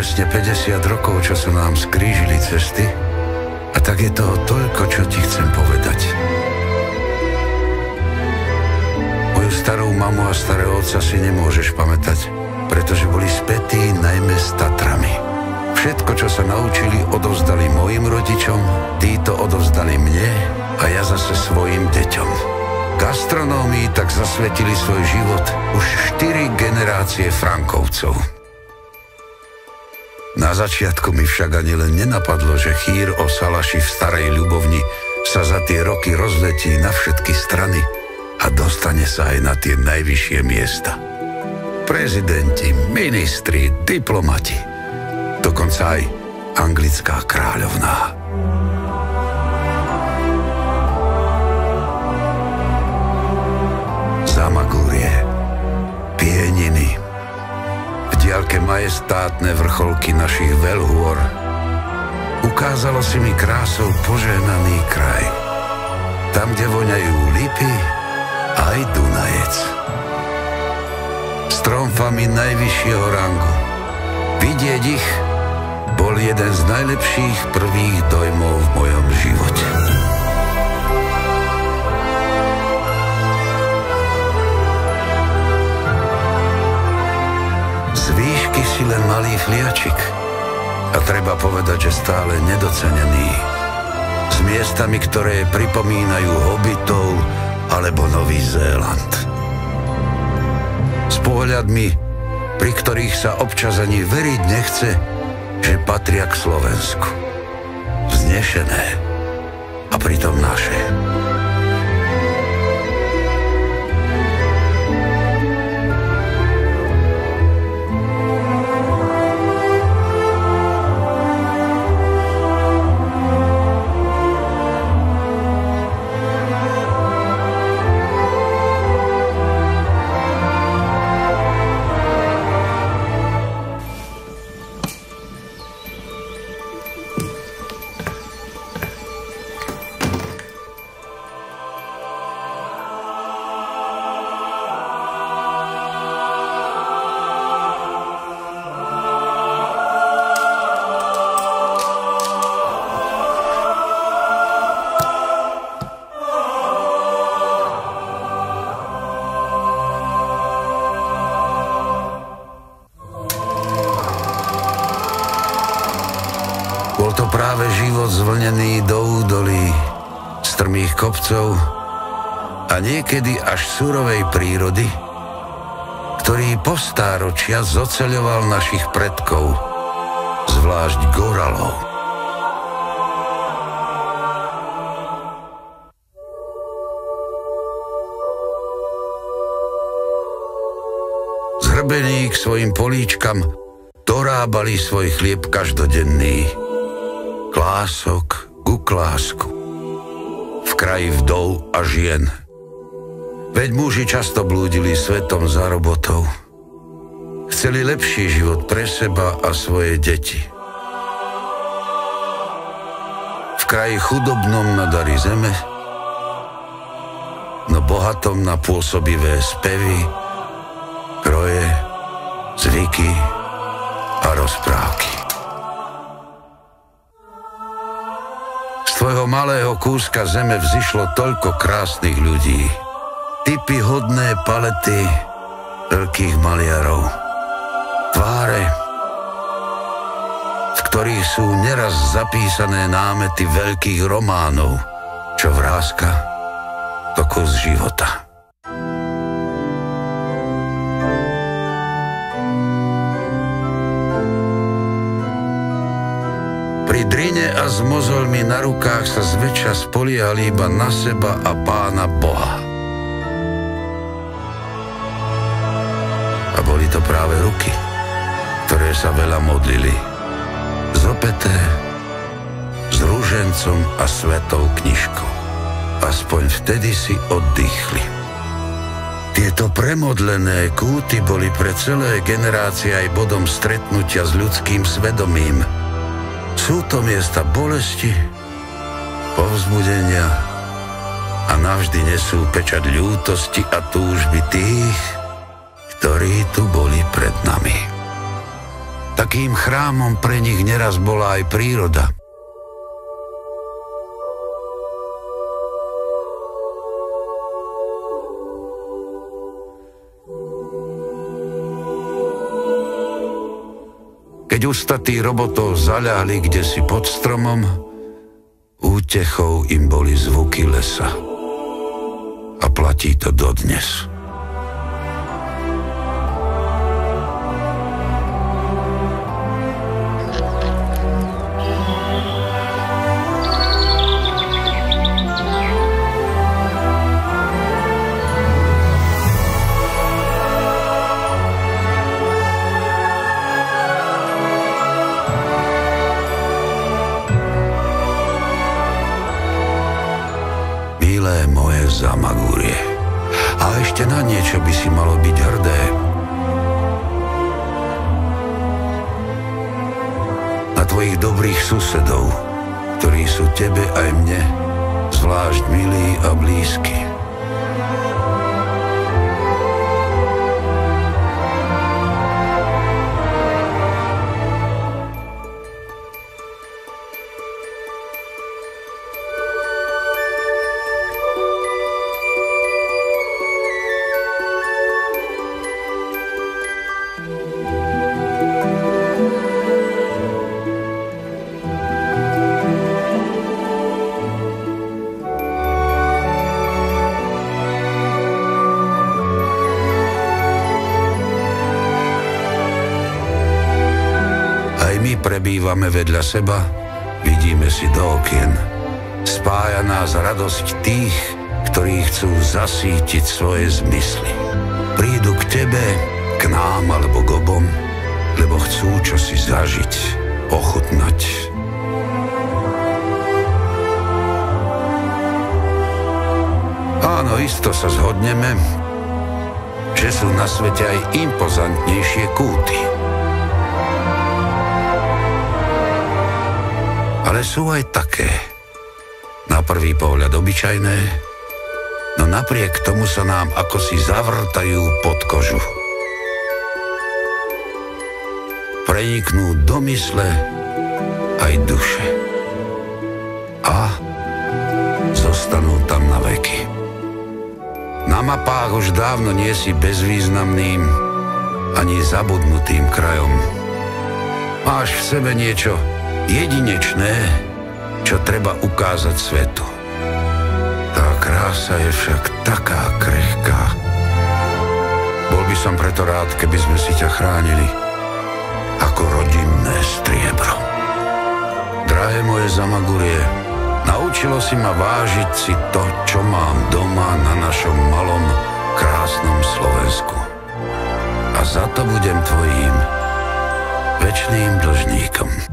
presne 50 rokov, čo sa nám skrížili cesty, a tak je toho toľko, čo ti chcem povedať. Moju starú mamu a starého otca si nemôžeš pamätať, pretože boli spätí najmä s Tatrami. Všetko, čo sa naučili, odovzdali mojim rodičom, títo odovzdali mne a ja zase svojim deťom. Gastronómii tak zasvetili svoj život už 4 generácie Frankovcov. Na začiatku mi však ani len nenapadlo, že chýr o salaši v Starej Ľubovni sa za tie roky rozletí na všetky strany a dostane sa aj na tie najvyššie miesta. Prezidenti, ministri, diplomati, dokonca aj anglická kráľovná. Zamagúrie, Pieniny, v diaľke majestátne vrcholky našich veľhôr. Ukázalo si mi krásou požehnaný kraj. Tam, kde voňajú lipy, aj Dunajec. S tromfami najvyššieho rangu. Vidieť ich bol jeden z najlepších prvých dojmov v mojom živote. Z výšky si len malý fliačik a treba povedať, že stále nedocenený. S miestami, ktoré pripomínajú Hobitov alebo Nový Zéland. S pohľadmi, pri ktorých sa občas ani veriť nechce, že patria k Slovensku. Vznešené a pritom naše. Bol to práve život zvlnený do údolí, strmých kopcov a niekedy až surovej prírody, ktorý po stáročia zoceľoval našich predkov, zvlášť goralov. Zhrbení k svojim políčkam dorábali svoj chlieb každodenný. Klások ku klásku. V kraji vdov a žien. Veď muži často blúdili svetom za robotou. Chceli lepší život pre seba a svoje deti. V kraji chudobnom na dary zeme, no bohatom na pôsobivé spevy, kroje, zvyky a rozprávky. Z tvojho malého kúska zeme vzišlo toľko krásnych ľudí. Typy hodné palety veľkých maliarov. Tváre, v ktorých sú neraz zapísané námety veľkých románov, čo vrázka to kus života. Pri drine a s mozolmi na rukách sa zväčša spoliehali iba na seba a Pána Boha. A boli to práve ruky, ktoré sa veľa modlili. Zopäté, s ružencom a svetou knižkou. Aspoň vtedy si oddychli. Tieto premodlené kúty boli pre celé generácie aj bodom stretnutia s ľudským svedomím. Sú to miesta bolesti, povzbudenia a navždy nesú pečať ľútosti a túžby tých, ktorí tu boli pred nami. Takým chrámom pre nich neraz bola aj príroda. Keď ustatí robotov zaľahli kdesi pod stromom, útechou im boli zvuky lesa. A platí to dodnes. Zamagúrie. A ešte na niečo by si malo byť hrdé. Na tvojich dobrých susedov, ktorí sú tebe aj mne zvlášť milí a blízki. Prebývame vedľa seba, vidíme si do okien. Spája nás radosť tých, ktorí chcú zasítiť svoje zmysly. Prídu k tebe, k nám alebo k obom, lebo chcú čosi zažiť, ochutnať. Áno, isto sa zhodneme, že sú na svete aj impozantnejšie kúty. Ale sú aj také, na prvý pohľad obyčajné, no napriek tomu sa nám akosi zavrtajú pod kožu. Preniknú do mysle aj duše. A zostanú tam na veky. Na mapách už dávno nie si bezvýznamným ani zabudnutým krajom. Máš v sebe niečo jedinečné, čo treba ukázať svetu. Tá krása je však taká krehká. Bol by som preto rád, keby sme si ťa chránili ako rodinné striebro. Drahé moje Zamagurie, naučilo si ma vážiť si to, čo mám doma na našom malom, krásnom Slovensku. A za to budem tvojím večným dlžníkom.